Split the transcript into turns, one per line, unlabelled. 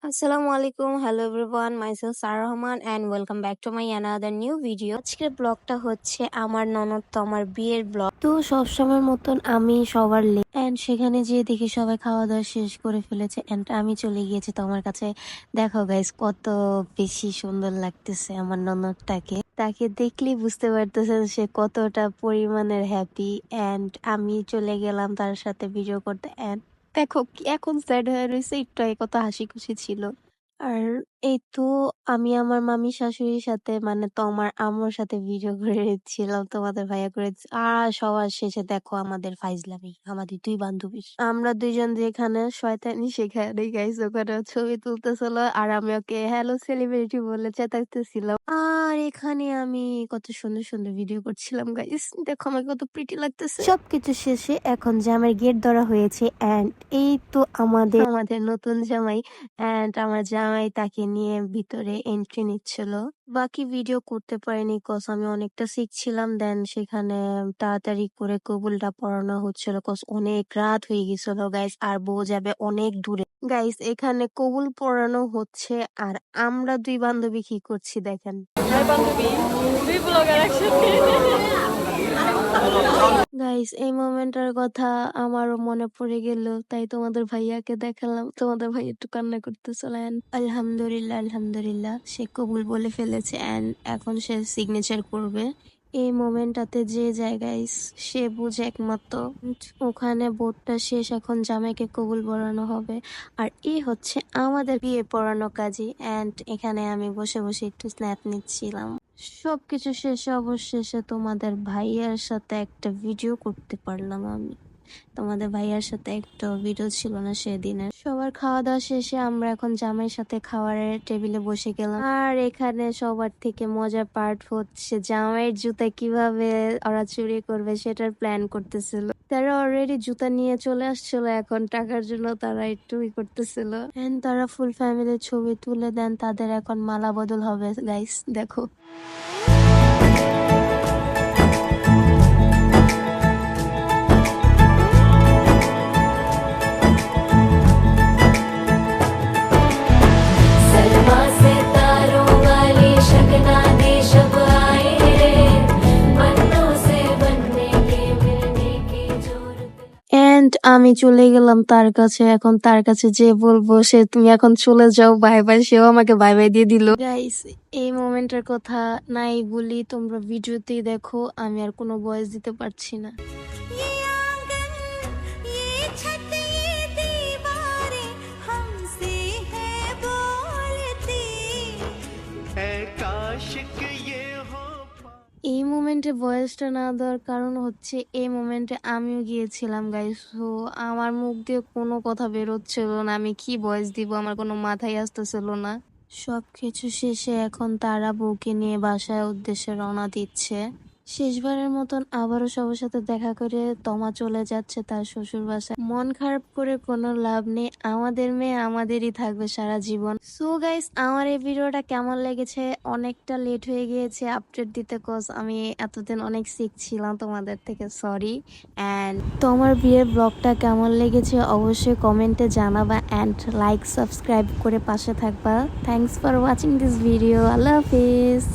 আসসালামু আলাইকুম, hello everyone, myself Sara Rahman and welcome back to my another new video. আজকের ব্লগটা হচ্ছে আমার ননদ তো আমার বিয়ের ব্লগ। তো সবসময়ের মতন আমি সবার লেট অ্যান্ড সেখানে যেয়ে দেখি সবাই খাওয়া দাওয়া শেষ করে ফেলেছে অ্যান্ড আমি চলে গিয়েছি তো আমার কাছে। দেখো গাইস, কত বেশি সুন্দর লাগতেছে আমার ননদটাকে। তাকে দেখলেই বুঝতে পারতেছে সে কতটা পরিমাণের হ্যাপি অ্যান্ড আমি চলে গেলাম তার সাথে ভিডিও করতে। দেখো এখন স্যাড হয়ে রয়েছে, একটু আগে কত হাসি খুশি ছিল। আর এই তো আমি আমার মামি শাশুড়ির সাথে মানে তো আমার আম্মুর সাথে ভিডিও করেছিলাম, তোমাদের ভাইয়া করে। আর সবার শেষে দেখো আমাদের ফাইজলামি, আমাদের দুই বান্ধবীর আমরা দুইজন যেখানে শয়তানি সেখানে গাইস ওখানে ছবি তুলতেছিল আর আমি ওকে হ্যালো সেলিব্রিটি বলে চেতাইতেছিলাম। আর এখানে আমি কত সুন্দর সুন্দর ভিডিও করছিলাম গাইস, দেখো আমাকে কত প্রিটি লাগতেছে। সবকিছু শেষে এখন জামাই গেট ধরা হয়েছে এন্ড এই তো আমাদের নতুন জামাই এন্ড আমার জামাই তাকে নিয়ে ভিতরে এন্ট্রি নিচ্ছিল। বাকি ভিডিও করতে পারিনি কজ আমি অনেকটা শিখছিলাম, দেন সেখানে তাড়াতাড়ি করে কবুলটা পড়ানো হচ্ছিল কজ অনেক রাত হয়ে গেছিল গাইস, আর বউ যাবে অনেক দূরে। গাইস এখানে কবুল পড়ানো হচ্ছে আর আমরা দুই বান্ধবী কি করছি দেখেন। গাইস এই মোমেন্টটার কথা আমারও মনে পড়ে গেল, তাই তোমাদের ভাইয়াকে দেখালাম। তোমাদের ভাই একটু কান্না করতেছিল and আলহামদুলিল্লাহ আলহামদুলিল্লাহ সে কবুল বলে ফেলেছে এন্ড এখন সে সিগনেচার করবে। এই মোমেন্টটাতে যে যায় গাইস সে বুঝে একমাত্র। ওখানে বোর্ডটা শেষ, এখন জামাইকে কবুল পড়ানো হবে আর এই হচ্ছে আমাদের বিয়ে পড়ানো কাজী এন্ড এখানে আমি বসে বসে একটু স্ন্যাপ নিচ্ছিলাম। সবকিছু শেষে অবশেষে তোমাদের ভাইয়ার সাথে একটা ভিডিও করতে পারলাম আমি। তোমাদের ভাইয়ার সাথে একটা ভিডিও ছিল না সেদিনের। সবার খাওয়া দাওয়া শেষে আমরা এখন জামাইয়ের সাথে খাবারের টেবিলে বসে গেলাম আর এখানে সবার থেকে মজার পার্ট হচ্ছে জামাইয়ের জুতা কিভাবে ওরা চুরি করবে সেটার প্ল্যান করতেছিল। তারা অলরেডি জুতা নিয়ে চলে আসছিল, এখন টাকার জন্য তারা একটু করতেছিল এন্ড তারা ফুল ফ্যামিলির ছবি তুলে দেন। তাদের এখন মালা বদল হবে গাইস, দেখো।
सलमा से तारों वाली शगना दे शब आए रे बन्नों से बनने के मिलने की जरूरत।
এন্ড আমি চলে গেলাম তার কাছে। এখন তার কাছে যে বলবো সে তুমি এখন চলে যাও, বাই বাই, সেও আমাকে বাই বাই দিয়ে দিল। গাইস এই মোমেন্টের কথা নাই বলি, তোমরা ভিডিওতেই দেখো, আমি আর কোনো ভয়েস দিতে পারছি না।
ये आंगन ये छत ये दीवारें हमसे है बोलती है काश कि ये हो
এই মোমেন্টে ভয়েসটা না দেওয়ার কারণ হচ্ছে এই মোমেন্টে আমিও গিয়েছিলাম গাইস, তো আমার মুখ দিয়ে কোনো কথা বেরোচ্ছিল না, আমি কি ভয়েস দিব আমার কোনো মাথায় আসতেছিল না। সবকিছু শেষে এখন তারা বউকে নিয়ে বাসায় উদ্দেশ্যে রওনা দিচ্ছে। শেষবারের মতন আবারও সবার সাথে দেখা করে তমা চলে যাচ্ছে তার শ্বশুর বাসায়। মন খারাপ করে কোনো লাভ নেই, আমাদের মেয়ে আমাদেরই থাকবে সারা জীবন। সো গাইস আমার এই ভিডিওটা কেমন লেগেছে, অনেকটা লেট হয়ে গিয়েছে আপডেট দিতে কজ আমি এতদিন অনেক শিখছিলাম তোমাদের থেকে, সরি। অ্যান্ড তোমার বিয়ের ব্লগটা কেমন লেগেছে অবশ্যই কমেন্টে জানাবা অ্যান্ড লাইক সাবস্ক্রাইব করে পাশে থাকবা। Thanks for watching this video, Allah Hafiz.